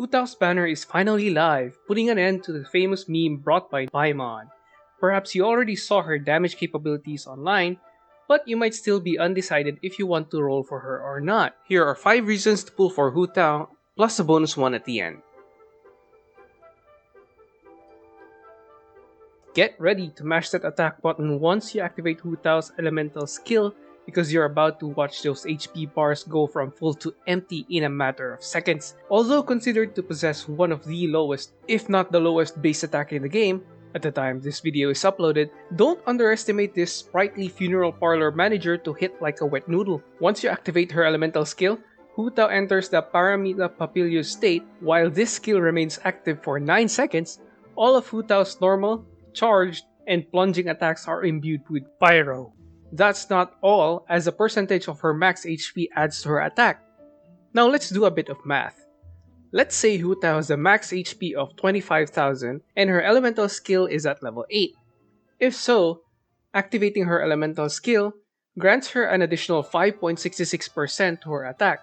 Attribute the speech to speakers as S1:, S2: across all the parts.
S1: Hu Tao's banner is finally live, putting an end to the famous meme brought by Paimon. Perhaps you already saw her damage capabilities online, but you might still be undecided if you want to roll for her or not. Here are 5 reasons to pull for Hu Tao, plus a bonus one at the end. Get ready to mash that attack button once you activate Hu Tao's elemental skill, because you're about to watch those HP bars go from full to empty in a matter of seconds. Although considered to possess one of the lowest, if not the lowest base attack in the game, at the time this video is uploaded, don't underestimate this sprightly funeral parlor manager to hit like a wet noodle. Once you activate her elemental skill, Hu Tao enters the Paramita Papilius state. While this skill remains active for 9 seconds, all of Hu Tao's normal, charged, and plunging attacks are imbued with pyro. That's not all, as a percentage of her max HP adds to her attack. Now let's do a bit of math. Let's say Hu Tao has a max HP of 25,000 and her elemental skill is at level 8. If so, activating her elemental skill grants her an additional 5.66% to her attack.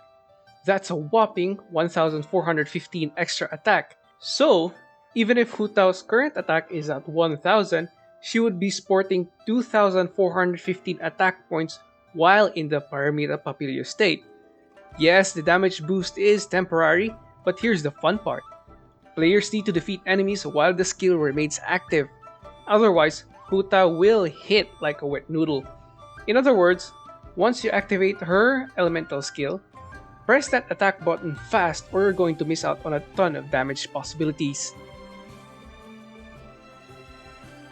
S1: That's a whopping 1,415 extra attack. So, even if Hu Tao's current attack is at 1,000, she would be sporting 2,415 attack points while in the Paramita Papilio state. Yes, the damage boost is temporary, but here's the fun part. Players need to defeat enemies while the skill remains active. Otherwise, Hu Tao will hit like a wet noodle. In other words, once you activate her elemental skill, press that attack button fast or you're going to miss out on a ton of damage possibilities.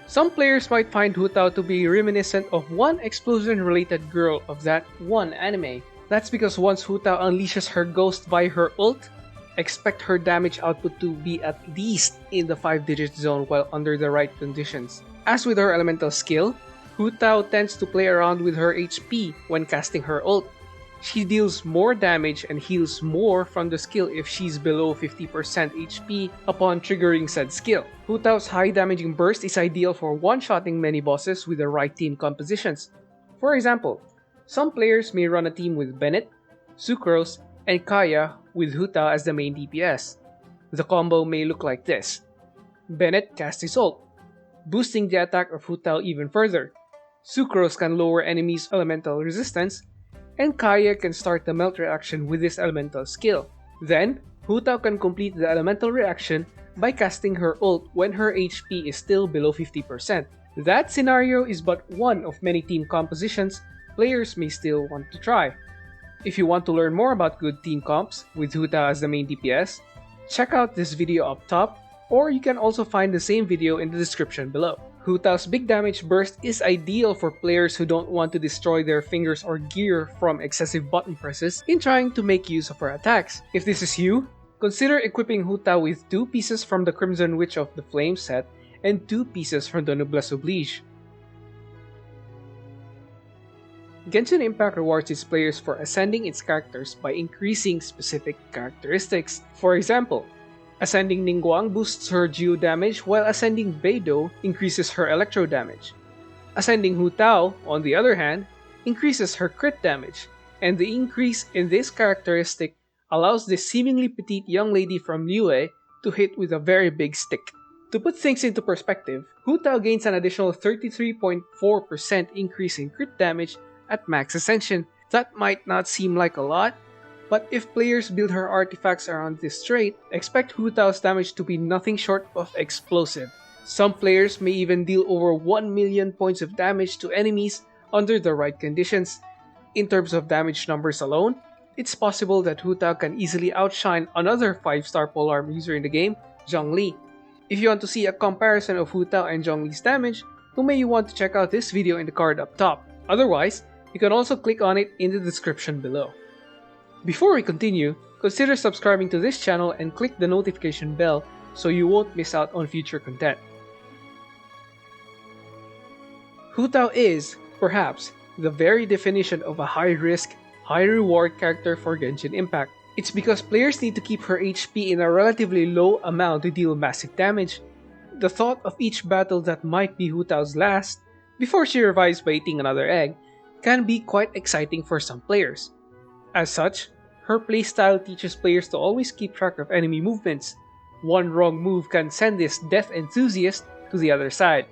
S1: Some players might find Hu Tao to be reminiscent of one explosion-related girl of that one anime. That's because once Hu Tao unleashes her ghost via her ult, expect her damage output to be at least in the 5-digit zone while under the right conditions. As with her elemental skill, Hu Tao tends to play around with her HP when casting her ult. She deals more damage and heals more from the skill if she's below 50% HP upon triggering said skill. Hu Tao's high damaging burst is ideal for one-shotting many bosses with the right team compositions. For example, some players may run a team with Bennett, Sucrose, and Kaya with Hu Tao as the main DPS. The combo may look like this. Bennett casts his ult, boosting the attack of Hu Tao even further. Sucrose can lower enemies' elemental resistance, and Kaya can start the melt reaction with his elemental skill. Then, Hu Tao can complete the elemental reaction by casting her ult when her HP is still below 50%. That scenario is but one of many team compositions players may still want to try. If you want to learn more about good team comps with Hu Tao as the main DPS, check out this video up top, or you can also find the same video in the description below. Hu Tao's big damage burst is ideal for players who don't want to destroy their fingers or gear from excessive button presses in trying to make use of her attacks. If this is you, consider equipping Hu Tao with 2 pieces from the Crimson Witch of the Flame set and 2 pieces from the Noblesse Oblige. Genshin Impact rewards its players for ascending its characters by increasing specific characteristics. For example, ascending Ningguang boosts her geo damage while ascending Beidou increases her electro damage. Ascending Hu Tao, on the other hand, increases her crit damage, and the increase in this characteristic allows this seemingly petite young lady from Liyue to hit with a very big stick. To put things into perspective, Hu Tao gains an additional 33.4% increase in crit damage at max ascension. That might not seem like a lot, but if players build her artifacts around this trait, expect Hu Tao's damage to be nothing short of explosive. Some players may even deal over 1 million points of damage to enemies under the right conditions. In terms of damage numbers alone, it's possible that Hu Tao can easily outshine another 5-star polearm user in the game, Zhongli. If you want to see a comparison of Hu Tao and Zhongli's damage, you may want to check out this video in the card up top. Otherwise, you can also click on it in the description below. Before we continue, consider subscribing to this channel and click the notification bell so you won't miss out on future content. Hu Tao is, perhaps, the very definition of a high-risk, high-reward character for Genshin Impact. It's because players need to keep her HP in a relatively low amount to deal massive damage. The thought of each battle that might be Hu Tao's last, before she revives by eating another egg, can be quite exciting for some players. As such, Her playstyle teaches players to always keep track of enemy movements. One wrong move can send this death enthusiast to the other side.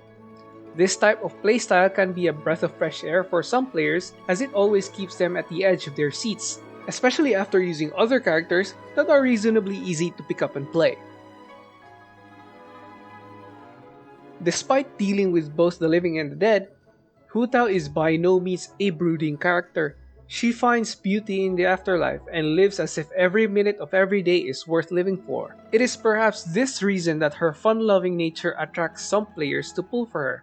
S1: This type of playstyle can be a breath of fresh air for some players as it always keeps them at the edge of their seats, especially after using other characters that are reasonably easy to pick up and play. Despite dealing with both the living and the dead, Hu Tao is by no means a brooding character. She finds beauty in the afterlife and lives as if every minute of every day is worth living for. It is perhaps this reason that her fun-loving nature attracts some players to pull for her.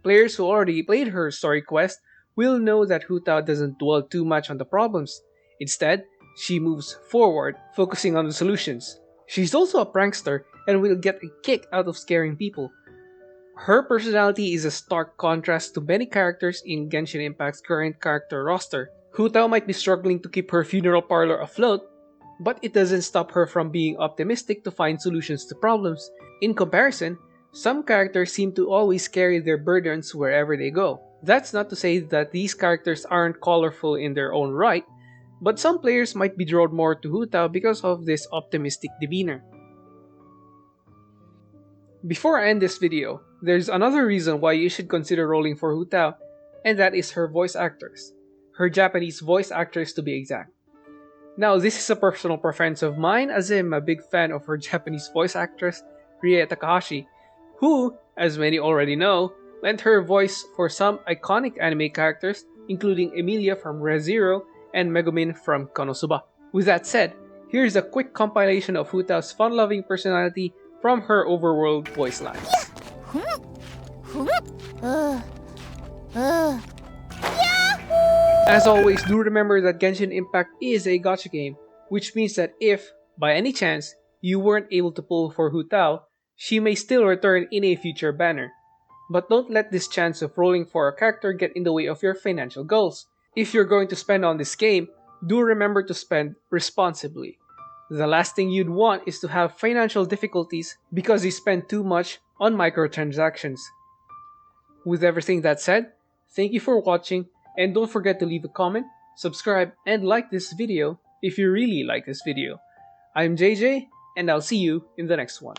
S1: Players who already played her story quest will know that Hu Tao doesn't dwell too much on the problems. Instead, she moves forward, focusing on the solutions. She's also a prankster and will get a kick out of scaring people. Her personality is a stark contrast to many characters in Genshin Impact's current character roster. Hu Tao might be struggling to keep her funeral parlor afloat, but it doesn't stop her from being optimistic to find solutions to problems. In comparison, some characters seem to always carry their burdens wherever they go. That's not to say that these characters aren't colorful in their own right, but some players might be drawn more to Hu Tao because of this optimistic demeanor. Before I end this video, there's another reason why you should consider rolling for Hu Tao, and that is her voice actress. Her Japanese voice actress to be exact. Now, this is a personal preference of mine as I'm a big fan of her Japanese voice actress, Rie Takahashi, who, as many already know, lent her voice for some iconic anime characters, including Emilia from Re:Zero and Megumin from Konosuba. With that said, here's a quick compilation of Hu Tao's fun-loving personality from her overworld voice lines. As always, do remember that Genshin Impact is a gacha game, which means that if, by any chance, you weren't able to pull for Hu Tao, she may still return in a future banner. But don't let this chance of rolling for a character get in the way of your financial goals. If you're going to spend on this game, do remember to spend responsibly. The last thing you'd want is to have financial difficulties because you spend too much on microtransactions. With everything that said, thank you for watching, and don't forget to leave a comment, subscribe, and like this video if you really like this video. I'm JJ, and I'll see you in the next one.